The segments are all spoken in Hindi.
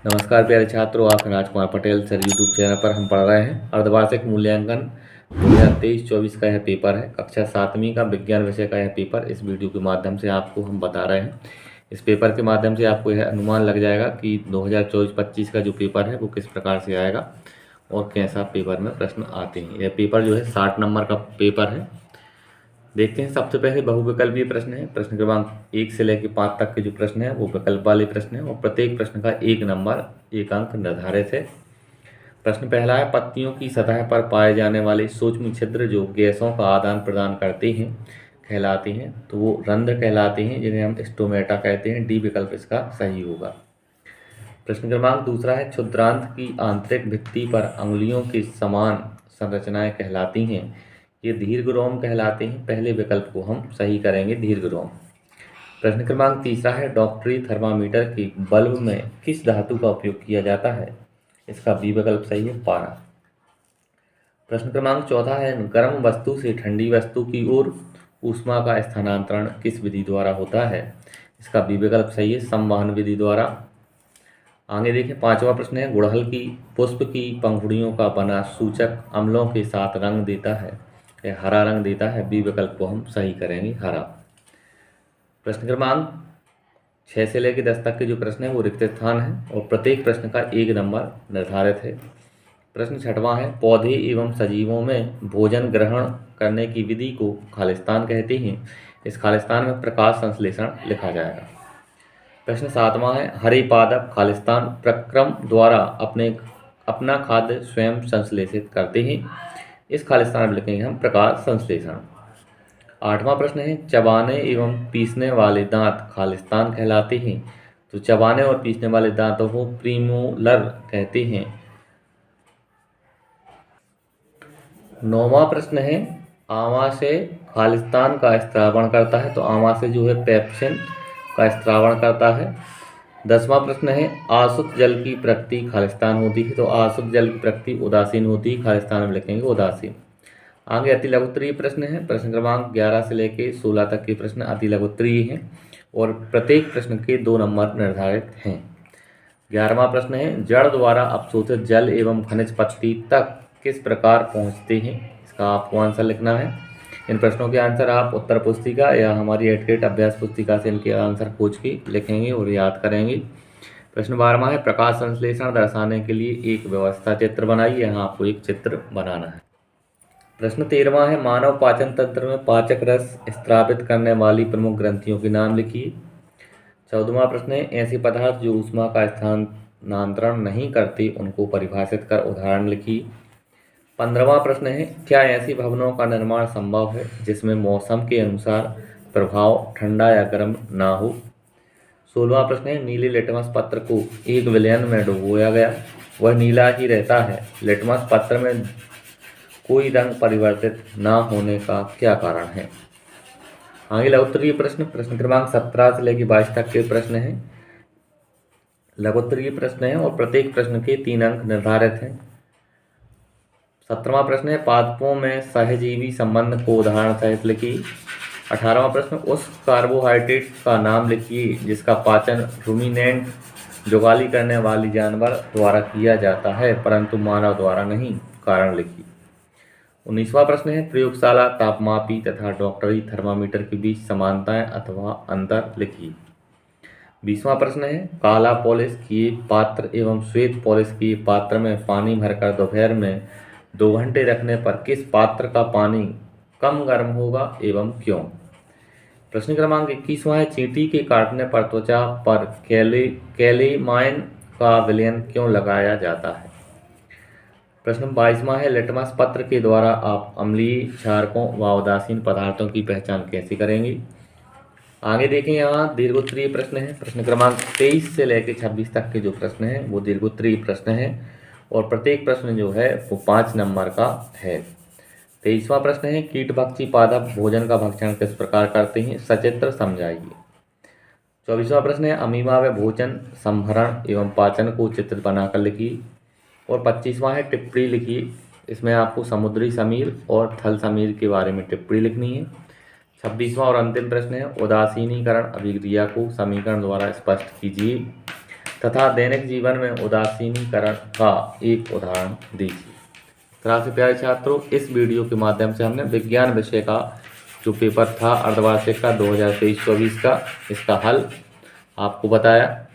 नमस्कार प्यारे छात्रों, आपका Rajkumar Patel sir YouTube channel पर हम पढ़ रहे हैं। अर्धवार्षिक मूल्यांकन 2023-24 का यह पेपर है। कक्षा 7वीं का विज्ञान विषय का यह पेपर इस वीडियो के माध्यम से आपको हम बता रहे हैं। इस पेपर के माध्यम से आपको यह अनुमान लग जाएगा कि 2024-25 का जो पेपर है वो किस प्रकार से आएगा और कैसा पेपर में प्रश्न आते हैं। यह पेपर जो है 60 नंबर का पेपर है। देखते हैं, सबसे पहले बहुविकल्पीय प्रश्न है। प्रश्न क्रमांक 1 से लेकर 5 तक के जो प्रश्न है वो विकल्प वाले प्रश्न है और प्रत्येक प्रश्न का 1 नंबर 1 अंक निर्धारित है। प्रश्न पहला है, पत्तियों की सतह पर पाए जाने वाले सूक्ष्म छिद्र जो गैसों का आदान प्रदान करते हैं कहलाते हैं, तो वो रंध्र कहलाते हैं, जिन्हें हम स्टोमेटा कहते हैं। डी विकल्प इसका सही होगा। प्रश्न क्रमांक दूसरा है, क्षुद्रांत की आंतरिक भित्ति पर अंगुलियों की समान संरचनाएं कहलाती हैं, ये दीर्घरोम कहलाते हैं। पहले विकल्प को हम सही करेंगे, दीर्घरोम। प्रश्न क्रमांक तीसरा है, डॉक्टरी थर्मामीटर के बल्ब में किस धातु का उपयोग किया जाता है? इसका बी विकल्प सही है, पारा। प्रश्न क्रमांक चौथा है, गर्म वस्तु से ठंडी वस्तु की ओर ऊष्मा का स्थानांतरण किस विधि द्वारा होता है? इसका बी विकल्प सही है, संवहन विधि द्वारा। आगे देखें, पांचवा प्रश्न है, गुड़हल की पुष्प की पंखुड़ियों का बना सूचक अम्लों के साथ रंग देता है, हरा रंग देता है। बी विकल्प को हम सही करेंगे, हरा। प्रश्न क्रमांक 6 से लेकर 10 तक के जो प्रश्न है वो रिक्त स्थान है और प्रत्येक प्रश्न का 1 नंबर निर्धारित है। प्रश्न छठवां है, पौधे एवं सजीवों में भोजन ग्रहण करने की विधि को खालिस्तान कहते हैं, इस खालिस्तान में प्रकाश संश्लेषण लिखा जाएगा। प्रश्न सातवां है, हरे पादप खालिस्तान प्रक्रम द्वारा अपना खाद्य स्वयं संश्लेषित करते हैं, इस खालिस्तान में लिखेंगे हम प्रकाश संश्लेषण। आठवां प्रश्न है, चबाने एवं पीसने वाले दांत खालिस्तान कहलाते हैं, तो चबाने और पीसने वाले दांतों को प्रीमोलर कहते हैं। नौवां प्रश्न है, आमाशय खालिस्तान का स्त्रावण करता है, तो आमाशय जो है पेप्सिन का स्त्रावण करता है। 10वां प्रश्न है, आसुत जल की प्रकृति खालिस्तान होती है, तो आसुत जल की प्रकृति उदासीन होती है, खालिस्तान में लिखेंगे उदासीन। आगे अति लघुत्तरीय प्रश्न है। प्रश्न क्रमांक 11 से लेकर 16 तक के प्रश्न अति लघुत्तरीय हैं और प्रत्येक प्रश्न के 2 नंबर निर्धारित हैं। 11वां प्रश्न है, जड़ द्वारा अवशोषित जल एवं खनिज पत्ती तक किस प्रकार पहुंचते हैं? इसका आपको आंसर लिखना है। इन प्रश्नों के आंसर आप उत्तर पुस्तिका या हमारी एडकेट अभ्यास पुस्तिका से इनके आंसर खोज के लिखेंगे और याद करेंगे। प्रश्न 12वां है, प्रकाश संश्लेषण दर्शाने के लिए एक व्यवस्था चित्र बनाइए। यहाँ आपको एक चित्र बनाना है। प्रश्न 13वां है, मानव पाचन तंत्र में पाचक रस स्त्रावित करने वाली प्रमुख ग्रंथियों के नाम लिखिए। 14वां प्रश्न है, ऐसे पदार्थ जो ऊष्मा का स्थानांतरण नहीं करते उनको परिभाषित कर उदाहरण लिखिए। 15वां प्रश्न है, क्या ऐसी भवनों का निर्माण संभव है जिसमें मौसम के अनुसार प्रभाव ठंडा या गर्म ना हो? 16वां प्रश्न है, नीले लिटमस पत्र को एक विलयन में डुबोया गया, वह नीला ही रहता है, लिटमस पत्र में कोई रंग परिवर्तित ना होने का क्या कारण है? आगे लघुत्तरीय प्रश्न, प्रश्न क्रमांक 17 से लेकर 22 तक के प्रश्न हैं। लघुत्तरीय प्रश्न है और प्रत्येक प्रश्न के 3 अंक निर्धारित हैं। 17वां प्रश्न है, पादपों में सहजीवी संबंध को उदाहरण सहित लिखिए। 18वां प्रश्न, उस कार्बोहाइड्रेट का नाम लिखिए जिसका पाचन रूमिनेंट जुगाली करने वाली जानवर द्वारा किया जाता है परंतु मानव द्वारा नहीं, कारण लिखिए। 19वां प्रश्न है, प्रयोगशाला तापमापी तथा डॉक्टरी थर्मामीटर के बीच समानताएं अथवा अंतर लिखिए। 20वां प्रश्न है, काला पॉलिश किए पात्र एवं श्वेत पॉलिश किए पात्र में पानी भरकर दोपहर में 2 घंटे रखने पर किस पात्र का पानी कम गर्म होगा एवं क्यों? प्रश्न क्रमांक 21वां है, चींटी के काटने पर त्वचा पर कैलेमाइन का विलयन क्यों लगाया जाता है? प्रश्न 22वां है, लिटमस पत्र के द्वारा आप अम्लीय क्षारकों व उदासीन पदार्थों की पहचान कैसे करेंगे? आगे देखें, यहाँ दीर्घोत्तरीय प्रश्न है। प्रश्न क्रमांक 23 से लेकर 26 तक के जो प्रश्न हैं वो दीर्घोत्तरीय प्रश्न है और प्रत्येक प्रश्न जो है वो 5 नंबर का है। 23वां प्रश्न है, कीटभक्षी पादप भोजन का भक्षण किस प्रकार करते हैं, सचित्र समझाइए। 24वां प्रश्न है, अमीबा व भोजन संभरण एवं पाचन को चित्र बनाकर लिखिए। और 25वां है, टिप्पणी लिखिए। इसमें आपको समुद्री समीर और थल समीर के बारे में टिप्पणी लिखनी है। 26वां और अंतिम प्रश्न है, उदासीनीकरण अभिक्रिया को समीकरण द्वारा स्पष्ट कीजिए। तथा दैनिक जीवन में उदासीनीकरण का एक उदाहरण दीजिए। तरह से प्यारे छात्रों, इस वीडियो के माध्यम से हमने विज्ञान विषय का जो पेपर था अर्धवार्षिक का 2023-24 का, इसका हल आपको बताया।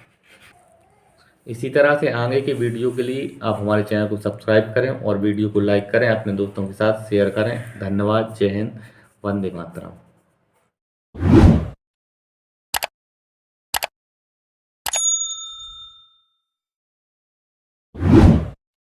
इसी तरह से आगे के वीडियो के लिए आप हमारे चैनल को सब्सक्राइब करें और वीडियो को लाइक करें, अपने दोस्तों के साथ शेयर करें। धन्यवाद। जय हिंद। वंदे मातरम।